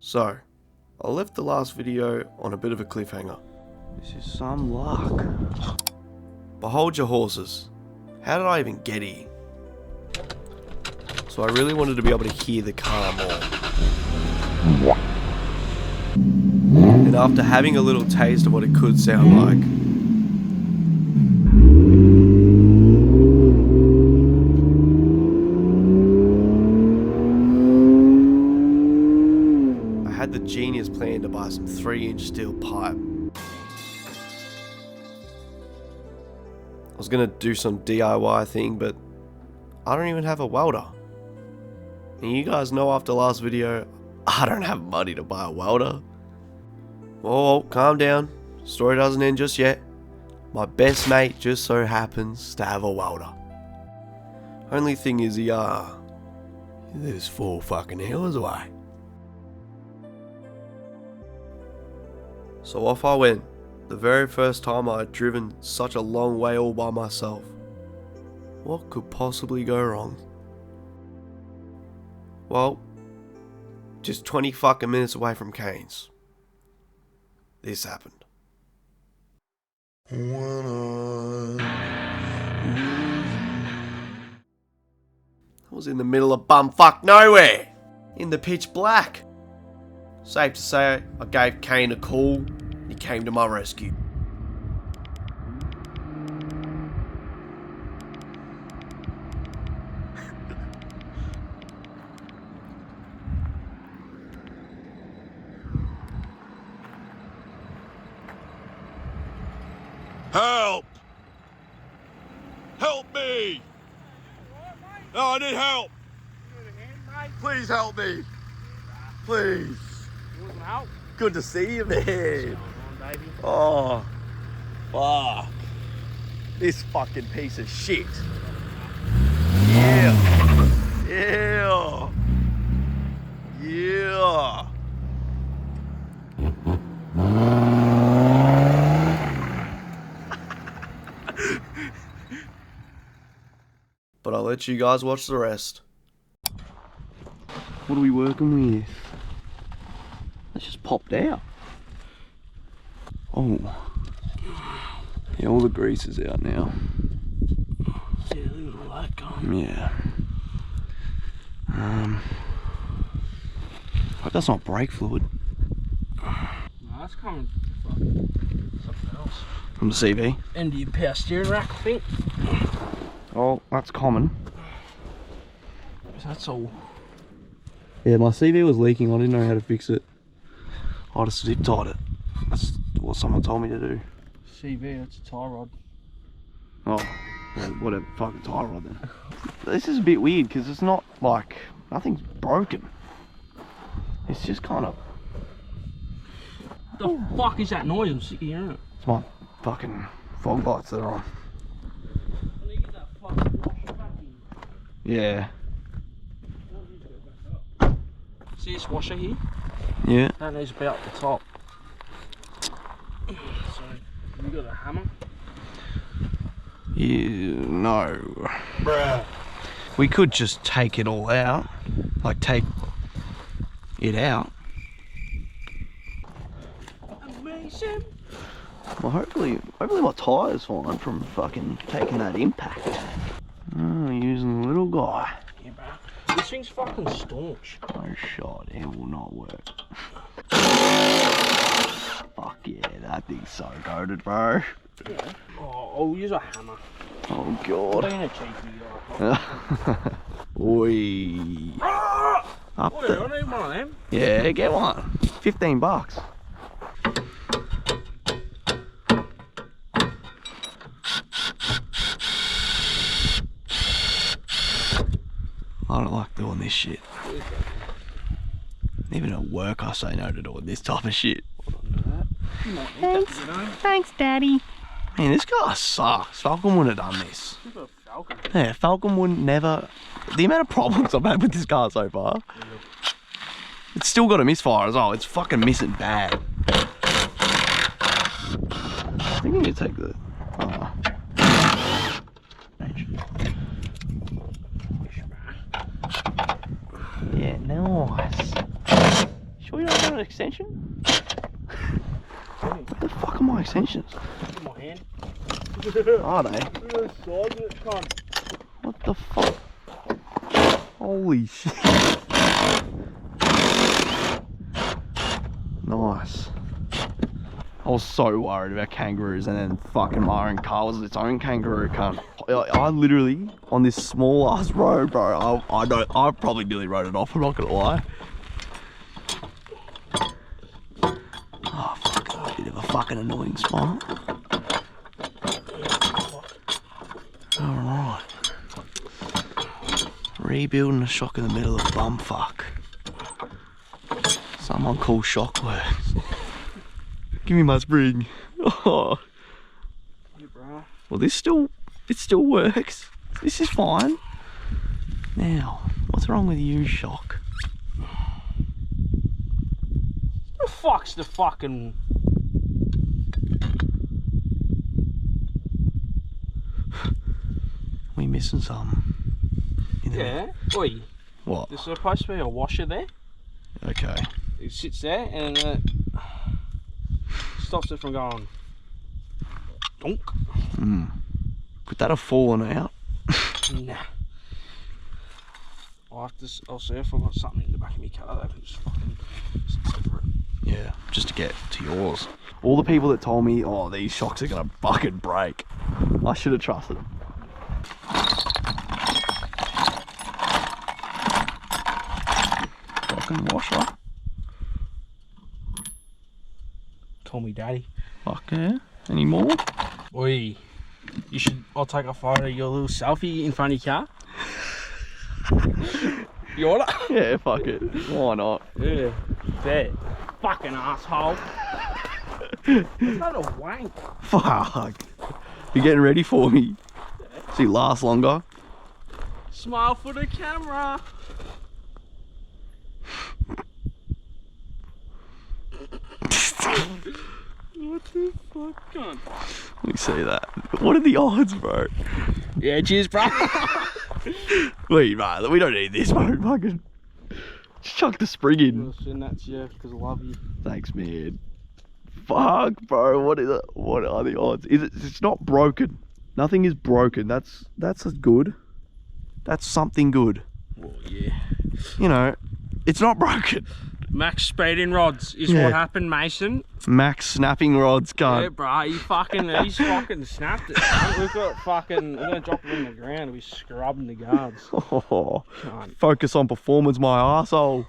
So, I left the last video on a bit of a cliffhanger. This is some luck. Behold your horses. How did I even get here? So I really wanted to be able to hear the car more. And after having a little taste of what it could sound like, I had the genius plan to buy some 3-inch steel pipe. I was gonna do some DIY thing, but I don't even have a welder. And you guys know after last video, I don't have money to buy a welder. Oh, calm down. Story doesn't end just yet. My best mate just so happens to have a welder. Only thing is he lives 4 fucking hours away. So off I went. The very first time I had driven such a long way all by myself. What could possibly go wrong? Well, just 20 fucking minutes away from Cairns. This happened. I was in the middle of bumfuck nowhere, in the pitch black. Safe to say, I gave Kane a call, and he came to my rescue. Help! Help me! No, I need help! Please help me! Please! You want some help? Good to see you, man! What's going on, baby? Oh, fuck. This fucking piece of shit. Yeah! Yeah! Yeah! But I'll let you guys watch the rest. What are we working with? It's just popped out. Oh. Yeah, all the grease is out now. Yeah, look at all that going. Yeah. Hope that's not brake fluid. No, that's coming from something else. From the CV? End of your power steering rack, I think. Oh, that's common. That's all. Yeah, my CV was leaking. I didn't know how to fix it. I just zip tied it. That's what someone told me to do. CV, that's a tie rod. Oh, well, whatever. Fucking tie rod then. This is a bit weird because it's not like nothing's broken. It's just kind of. The fuck is that noise? I'm sick of hearing it. It's my fucking fog lights that are on. I need to get that fucking washer back in. Yeah. See this washer here? Yeah. That needs to be up the top. So, you got a hammer? Yeah. No. Bruh. We could just take it all out. Like take it out. Amazing. Well, hopefully my tyre's fine from fucking taking that impact. Oh, using the little guy. Yeah, bro. This thing's fucking staunch. No shot, it will not work. Fuck yeah, that thing's so goated, bro. Yeah. Oh, I'll use a hammer. Oh I'm god. being a cheeky guy. Oi. Up Oh, yeah, there. I need one of them. Yeah, get one. $15. I don't like doing this shit. Even at work I say no to doing this type of shit. You might need that, you know. Thanks, Daddy. Man, this guy sucks. Falcon wouldn't have done this. You've got a Falcon. Yeah, Falcon wouldn't never. The amount of problems I've had with this car so far. It's still got a misfire as well. It's fucking missing bad. I think you need to take the. Yeah, nice. Sure you don't have an extension? Where the fuck are my extensions? In my hand. Are they? What the fuck? Holy shit. Nice. I was so worried about kangaroos, and then fucking my own car was its own kangaroo cunt. I literally, on this small ass road, bro, I probably nearly wrote it off, I'm not gonna lie. Oh fuck, a bit of a fucking annoying spot. Alright. Rebuilding a shock in the middle of bumfuck. Someone call Shockworks. Give me my spring. Oh. Yeah, bro. Well, it still works. This is fine. Now, what's wrong with you, Shock? Who the fuck's the fucking... We missing something? Yeah. Oi. What? There's supposed to be a washer there. Okay. It sits there and it stops it from going donk. Could that have fallen out? Nah. I'll see if I've got something in the back of my car that can just fucking sit for it. Yeah, just to get to yours. All the people that told me, oh, these shocks are gonna fucking break, I should have trusted them. Fucking washer. Call me daddy. Fuck yeah. Any more? Oi. I'll take a photo of your little selfie in front of your car. You order? Yeah, fuck it. Why not? Yeah. Bet. Fucking asshole. It's not a wank. Fuck. You're getting ready for me. So you last longer. Smile for the camera. What the fuck, cunt? Let me see that. What are the odds, bro? Yeah, cheers, bro. Wait, right, we don't need this, bro. Fucking just chuck the spring in. I'll send that to you because I love you. Thanks, man. Fuck, bro. What is it? What are the odds? It's not broken. Nothing is broken. That's good. That's something good. Oh yeah. You know, it's not broken. Max speeding rods is Yeah. what happened, Mason. Max snapping rods, Yeah, cunt. bro, he's fucking snapped it. Man. We've got fucking, we're gonna drop it on the ground and be scrubbing the guards. Oh, Cunt. focus on performance, my arsehole.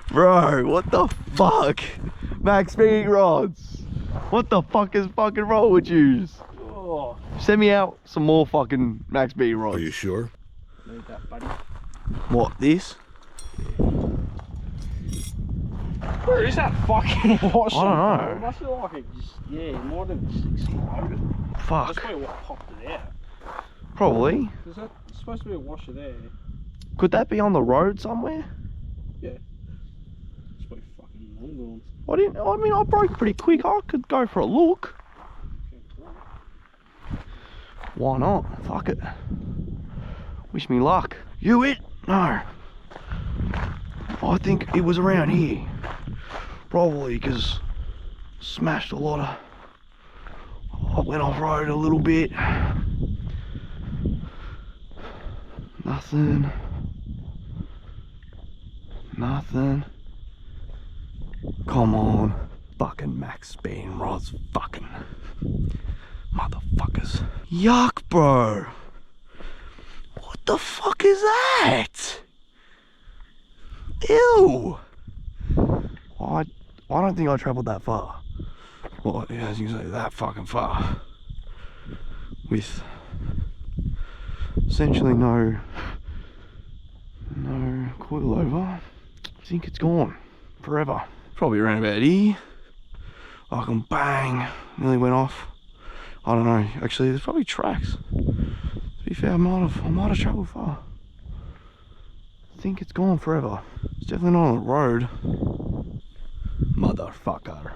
Bro, what the fuck? Max speeding rods. What the fuck is fucking wrong with you? Oh, Send me out some more fucking max speeding rods. Are you sure? need that, buddy. What, this? Where is that fucking washer? I don't know. Bro? It must be like it just, yeah, it might have just exploded. That's Fuck. probably what popped it out. Probably. There's supposed to be a washer there. Could that be on the road somewhere? Yeah. It's probably fucking long gone. I mean, I broke pretty quick. I could go for a look. Why not? Fuck it. Wish me luck. You it? No. I think it was around here. Probably because smashed a lot of... I went off road a little bit. Nothing. Nothing. Come on. Fucking max speeding rods. Fucking motherfuckers. Yuck, bro. What the fuck is that? Ew. I don't think I travelled that far. Well, yeah, as you can say, that fucking far. With essentially no coilover. I think it's gone forever. Probably around about here. I can bang. Nearly went off. I don't know. Actually, there's probably tracks. To be fair, I might have travelled far. I think it's gone forever. It's definitely not on the road. Motherfucker.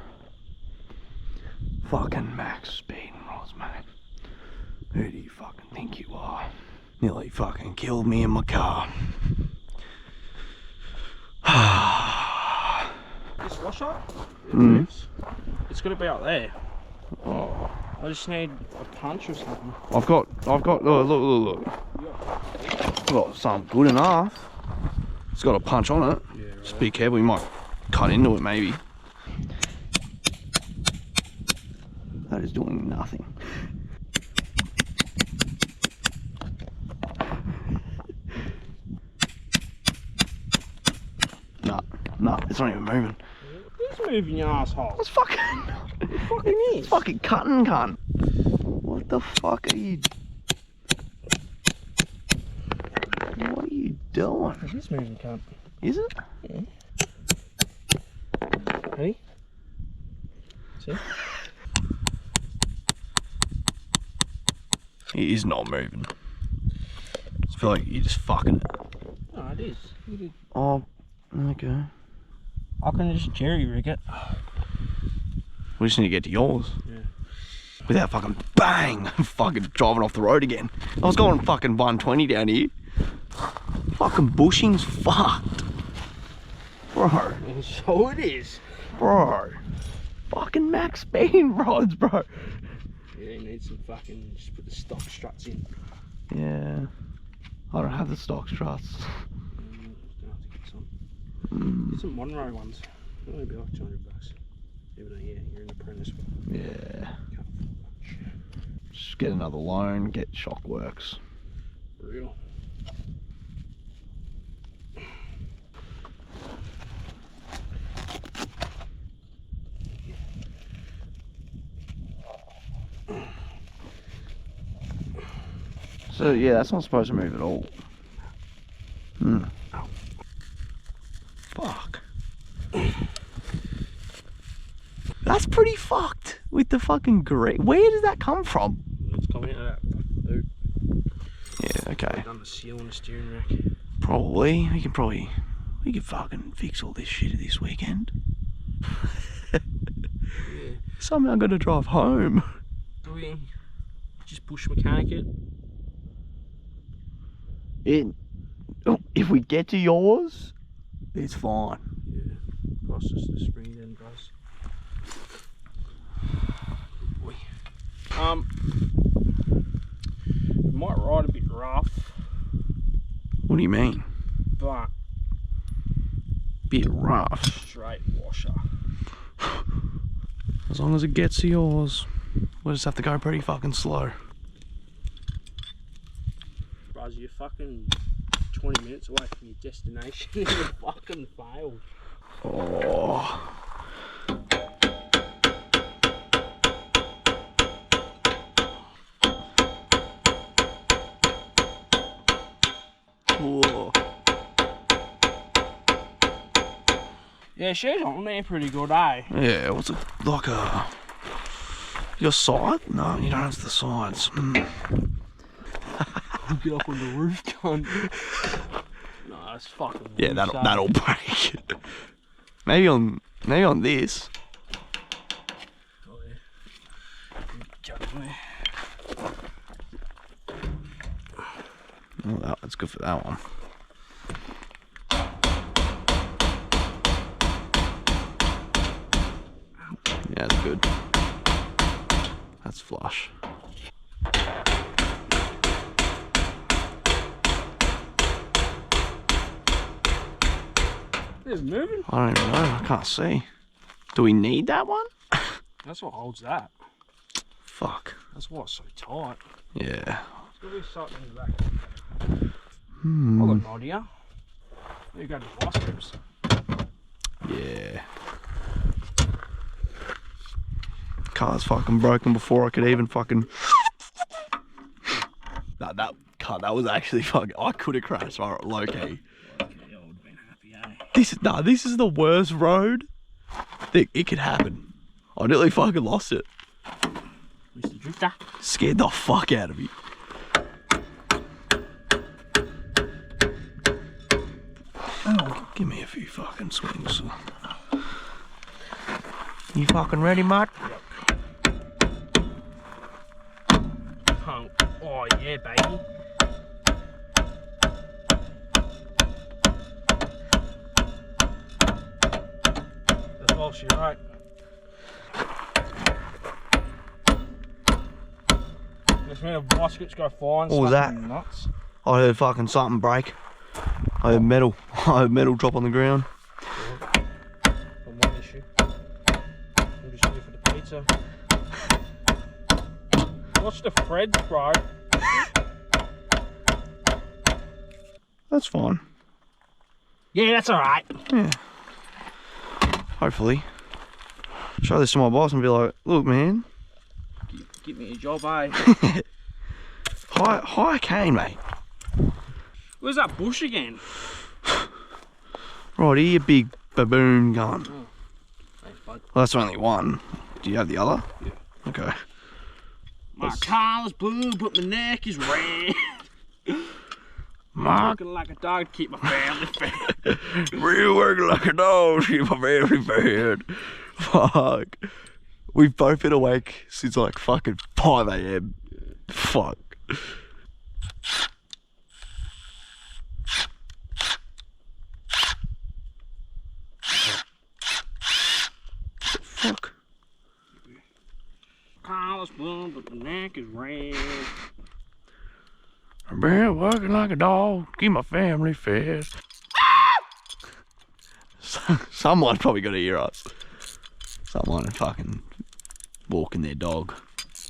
Fucking max speed rods, mate. Who do you fucking think you are? Nearly fucking killed me in my car. washer. It Mm. moves. It's got to be out there. Oh. I just need a punch or something. I've got, look. I've got something good enough. It's got a punch on it. Yeah, right. Just be careful, you might cut into it maybe. That is doing nothing. Nah, it's not even moving. It's moving, you asshole. It's fucking, It fucking is. it's fucking cutting, cunt. What the fuck are you? What are you doing? It is moving, cunt. Is it? Yeah. Ready? See? It is not moving. I feel like you're just fucking it. No, it is. Oh, okay. I can just jerry rig it. We just need to get to yours. Yeah. Without fucking bang, fucking driving off the road again. I was going fucking 120 down here. Fucking bushing's fucked. Bro, So it is. bro. Fucking max speed rods, bro. Yeah, you need some fucking, just put the stock struts in. Yeah. I don't have the stock struts. Gonna have to get some. Get some Monroe ones. They'll only be like $200. Even though, yeah, you're an apprentice. But Yeah. can't afford much. Just get another loan, get Shockworks. Real. So yeah, that's not supposed to move at all. Fuck. That's pretty fucked with the fucking grate. Where does that come from? It's coming out of that boot. Yeah, okay. Done the seal on the steering rack. Probably. We can fucking fix all this shit this weekend. Yeah. Somehow I'm gonna drive home. Do we just push mechanic it? If we get to yours, it's fine. Yeah. Process the spring then, guys. Good boy. It might ride a bit rough, What do you mean? but Bit rough. straight washer. As long as it gets to yours, we'll just have to go pretty fucking slow. Bros, you're fucking 20 minutes away from your destination and you fucking failed. Oh. Whoa. Yeah, she's on there pretty good, eh? Yeah, what's it like your side? No, you don't have the sides. Get up on the roof, cunt. No, that's fucking Yeah, loose, eh? that'll break. maybe on this. Oh, yeah. Jump in there. Oh, that's good for that one. Yeah, that's good. That's flush. It's moving. I don't even know. I can't see. Do we need that one? That's what holds that. Fuck. That's why it's so tight. Yeah. It's got to be something in the back. I've got an idea. There you go to the vice grips. Yeah. Car's fucking broken before I could even fucking. That was actually fucking. I could have crashed low key. Okay, I would have been happy, eh? This is the worst road that it could happen. I nearly fucking lost it. Mr. Drifter. Scared the fuck out of me. Oh, give me a few fucking swings. You fucking ready, mate? Oh, yeah, baby. That's why I was What's your right? This man of baskets go flying. What was that? Nuts. I heard fucking something break. I heard metal. I heard metal drop on the ground. One issue. I'm just here for the pizza. What's the Fred, bro? That's fine. Yeah, that's alright. Yeah. Hopefully. Show this to my boss and be like, look, man. Give me a job, eh? High cane, mate. Where's that bush again? Right here, you big baboon gun. Oh. Thanks, bud. Well, that's only one. Do you have the other? Yeah. Okay. My collar's blue, but my neck is red. Mark. Working like a dog to keep my family fed. Real working like a dog, keep my family fed. Fuck. We've both been awake since like fucking 5 AM. Fuck. Fuck. Collar's blue, but my neck is red. I've been working like a dog, keep my family fed. Someone probably got to hear us. Someone fucking walking their dog.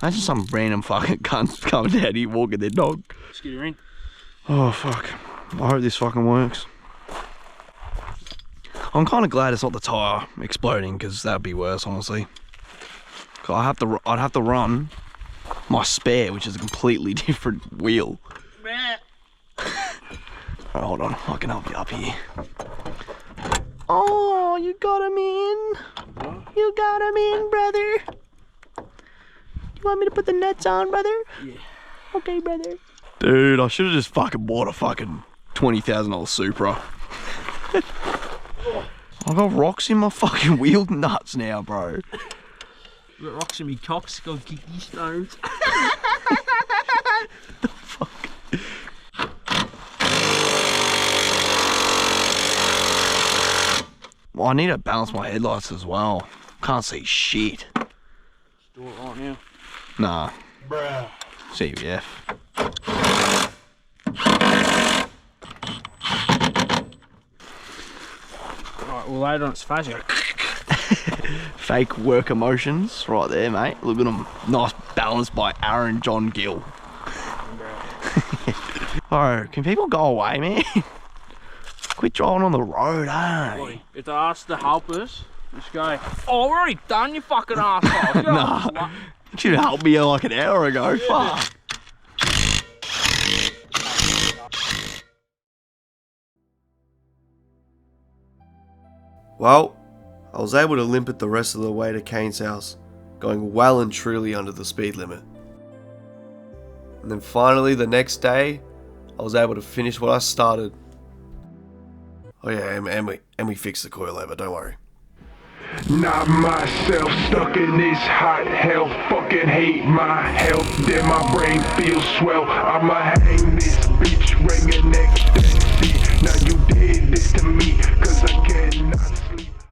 Imagine some random fucking cunt coming down here walking their dog. Let's get her in. Oh fuck. I hope this fucking works. I'm kind of glad it's not the tyre exploding, because that'd be worse, honestly. 'Cause I'd have to run my spare, which is a completely different wheel. Right, hold on, I can help you up here. Oh, you got him in. You got him in, brother. You want me to put the nuts on, brother? Yeah. Okay, brother. Dude, I should have just fucking bought a fucking $20,000 Supra. I got rocks in my fucking wheel nuts now, bro. Got rocks in me cocks, got kidney stones. The fuck? Well, I need to balance my headlights as well. Can't see shit. Let's do it right now. Nah. Bruh. CVF. Alright, we'll lay it on its face. Fake work emotions right there, mate. Look at them. Nice balance by Aaron John Gill. Oh, can people go away, man? Quit driving on the road, eh? If they ask to help us, just go, oh, we're already done, you fucking asshole. Nah. You should have helped me like an hour ago. Fuck. Well, I was able to limp it the rest of the way to Kane's house, going well and truly under the speed limit. And then finally the next day, I was able to finish what I started. Oh yeah, and we fixed the coilover, don't worry. Not myself, stuck in this hot hell. Fucking hate my health, then my brain feels swell. I'ma hang this bitch, ring your neck, then see. Now you did this to me, cause I cannot